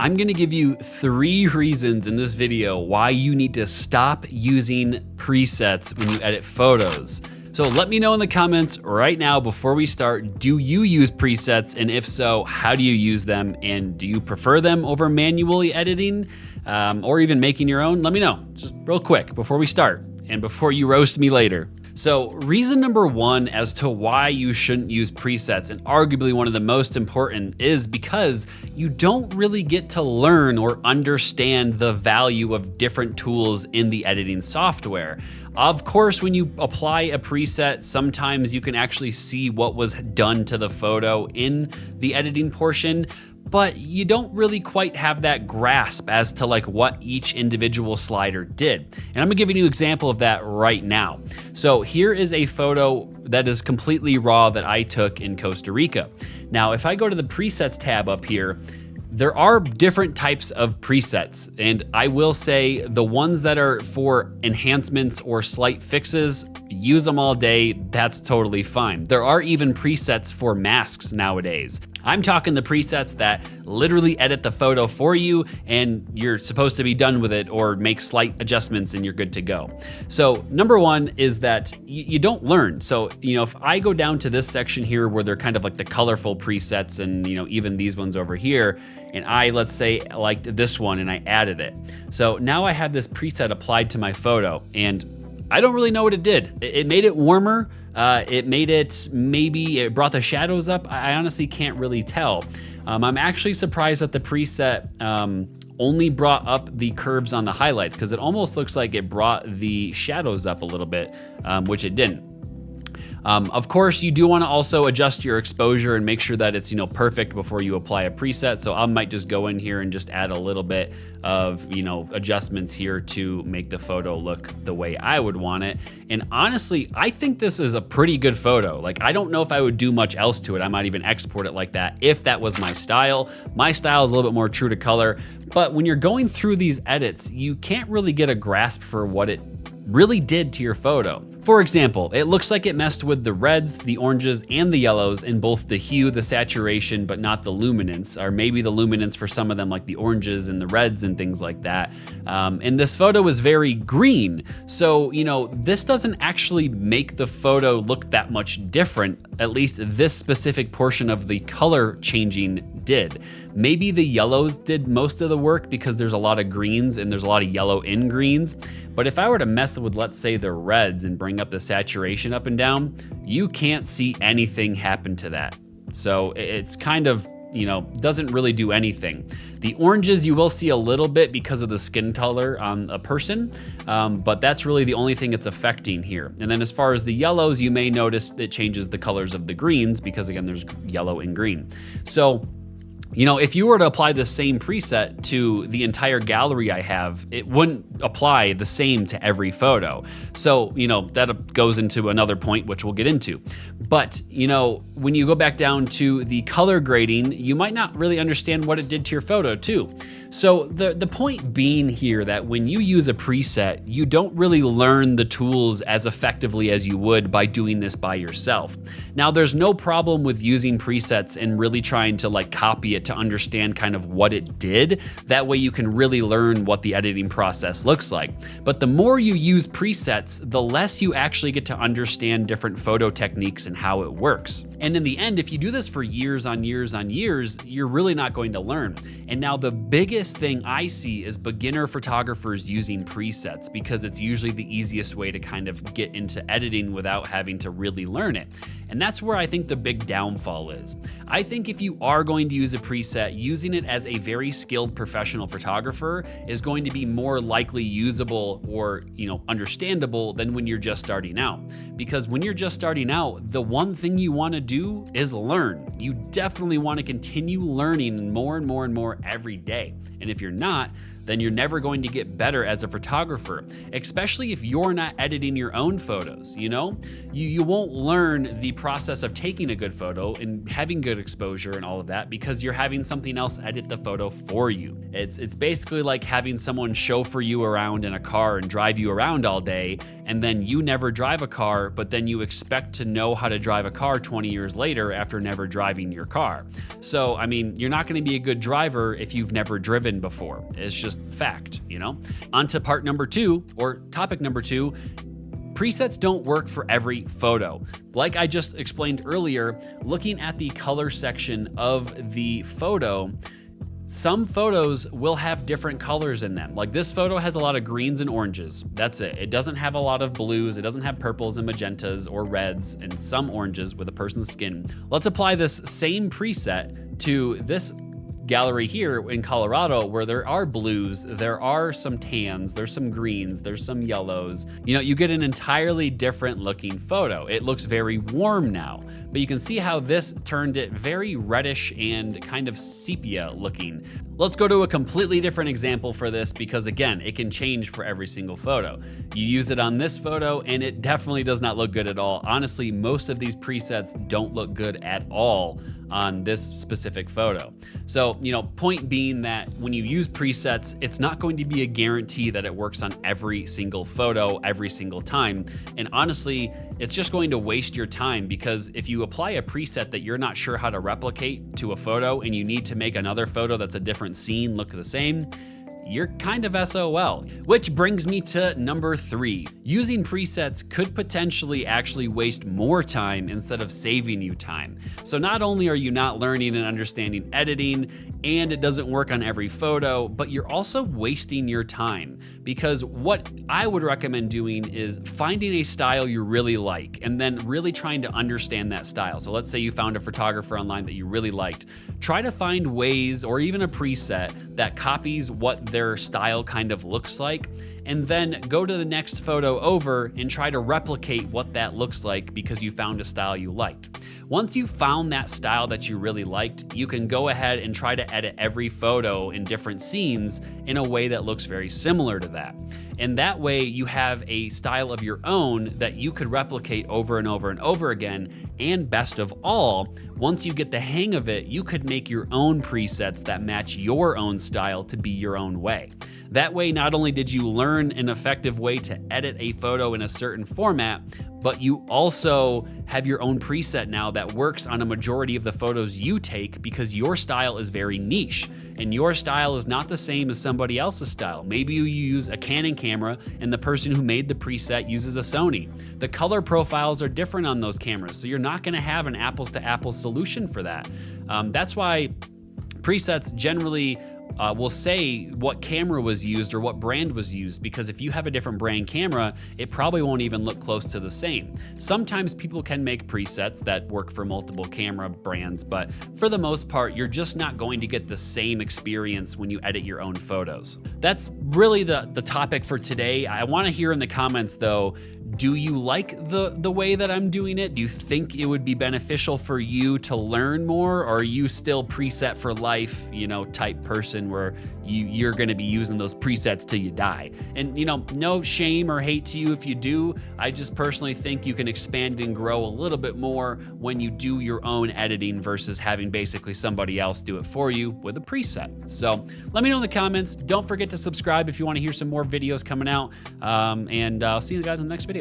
I'm gonna give you 3 reasons in this video why you need to stop using presets when you edit photos. So let me know in the comments right now before we start, do you use presets? And if so, how do you use them? And do you prefer them over manually editing or even making your own? Let me know, just real quick before we start and before you roast me later. So reason number 1 as to why you shouldn't use presets, and arguably one of the most important, is because you don't really get to learn or understand the value of different tools in the editing software. Of course, when you apply a preset, sometimes you can actually see what was done to the photo in the editing portion, but you don't really quite have that grasp as to like what each individual slider did. And I'm gonna give you an example of that right now. So here is a photo that is completely raw that I took in Costa Rica. Now, if I go to the presets tab up here, there are different types of presets, and I will say the ones that are for enhancements or slight fixes, use them all day, that's totally fine. There are even presets for masks nowadays. I'm talking the presets that literally edit the photo for you and you're supposed to be done with it or make slight adjustments and you're good to go. So number 1 is that you don't learn. So, if I go down to this section here where they're kind of like the colorful presets and, even these ones over here, and I, let's say, liked this one and I added it. So now I have this preset applied to my photo and I don't really know what it did. It made it warmer. It made it, maybe it brought the shadows up. I honestly can't really tell. I'm actually surprised that the preset only brought up the curves on the highlights, because it almost looks like it brought the shadows up a little bit, which it didn't. Of course, you do want to also adjust your exposure and make sure that it's perfect before you apply a preset. So I might just go in here and just add a little bit of adjustments here to make the photo look the way I would want it. And honestly, I think this is a pretty good photo. Like, I don't know if I would do much else to it. I might even export it like that if that was my style. My style is a little bit more true to color, but when you're going through these edits, you can't really get a grasp for what it really did to your photo. For example, it looks like it messed with the reds, the oranges, and the yellows in both the hue, the saturation, but not the luminance, or maybe the luminance for some of them, like the oranges and the reds and things like that. And this photo is very green. So, this doesn't actually make the photo look that much different. At least this specific portion of the color changing did. Maybe the yellows did most of the work because there's a lot of greens and there's a lot of yellow in greens. But if I were to mess with, let's say, the reds and bring up the saturation up and down, you can't see anything happen to that. So it's kind of, doesn't really do anything. The oranges you will see a little bit because of the skin color on a person, but that's really the only thing it's affecting here. And then as far as the yellows, you may notice it changes the colors of the greens because, again, there's yellow and green. So, if you were to apply the same preset to the entire gallery I have, it wouldn't apply the same to every photo. So, that goes into another point, which we'll get into. But, when you go back down to the color grading, you might not really understand what it did to your photo too. So the point being here that when you use a preset, you don't really learn the tools as effectively as you would by doing this by yourself. Now, there's no problem with using presets and really trying to copy it to understand kind of what it did. That way you can really learn what the editing process looks like. But the more you use presets, the less you actually get to understand different photo techniques and how it works. And in the end, if you do this for years on years on years, you're really not going to learn. And now the biggest thing I see is beginner photographers using presets because it's usually the easiest way to kind of get into editing without having to really learn it. And that's where I think the big downfall is. I think if you are going to use a preset, using it as a very skilled professional photographer is going to be more likely usable or, understandable than when you're just starting out. Because when you're just starting out, the one thing you want to do is learn. You definitely want to continue learning more and more and more every day. And if you're not, then you're never going to get better as a photographer, especially if you're not editing your own photos, you know? You won't learn the process of taking a good photo and having good exposure and all of that because you're having something else edit the photo for you. It's basically like having someone chauffeur you around in a car and drive you around all day, and then you never drive a car, but then you expect to know how to drive a car 20 years later after never driving your car. So, I mean, you're not gonna be a good driver if you've never driven before. It's just fact, you know? On to part number 2, or topic number 2, presets don't work for every photo. Like I just explained earlier, looking at the color section of the photo, some photos will have different colors in them. Like this photo has a lot of greens and oranges. That's it. It doesn't have a lot of blues. It doesn't have purples and magentas or reds and some oranges with a person's skin. Let's apply this same preset to this gallery here in Colorado where there are blues, there are some tans, there's some greens, there's some yellows. You know, you get an entirely different looking photo. It looks very warm now, but you can see how this turned it very reddish and kind of sepia looking. Let's go to a completely different example for this because again, it can change for every single photo. You use it on this photo and it definitely does not look good at all. Honestly, most of these presets don't look good at all on this specific photo. So, you know, point being that when you use presets, it's not going to be a guarantee that it works on every single photo every single time. And honestly, it's just going to waste your time because if you apply a preset that you're not sure how to replicate to a photo and you need to make another photo that's a different scene look the same, you're kind of SOL. Which brings me to number 3. Using presets could potentially actually waste more time instead of saving you time. So not only are you not learning and understanding editing, and it doesn't work on every photo, but you're also wasting your time. Because what I would recommend doing is finding a style you really like, and then really trying to understand that style. So let's say you found a photographer online that you really liked. Try to find ways, or even a preset, that copies what their style kind of looks like, and then go to the next photo over and try to replicate what that looks like because you found a style you liked. Once you found that style that you really liked, you can go ahead and try to edit every photo in different scenes in a way that looks very similar to that. And that way you have a style of your own that you could replicate over and over and over again. And best of all, once you get the hang of it, you could make your own presets that match your own style to be your own way. That way, not only did you learn an effective way to edit a photo in a certain format, but you also have your own preset now that works on a majority of the photos you take because your style is very niche and your style is not the same as somebody else's style. Maybe you use a Canon camera and the person who made the preset uses a Sony. The color profiles are different on those cameras, so you're not gonna have an apples to apples solution for that. That's why presets generally will say what camera was used or what brand was used, because if you have a different brand camera, it probably won't even look close to the same. Sometimes people can make presets that work for multiple camera brands, but for the most part, you're just not going to get the same experience when you edit your own photos. That's really the topic for today. I want to hear in the comments though, do you like the way that I'm doing it? Do you think it would be beneficial for you to learn more, or are you still preset for life, you know, type person where you're gonna be using those presets till you die? And you know, no shame or hate to you if you do. I just personally think you can expand and grow a little bit more when you do your own editing versus having basically somebody else do it for you with a preset. So let me know in the comments. Don't forget to subscribe if you want to hear some more videos coming out. And I'll see you guys in the next video.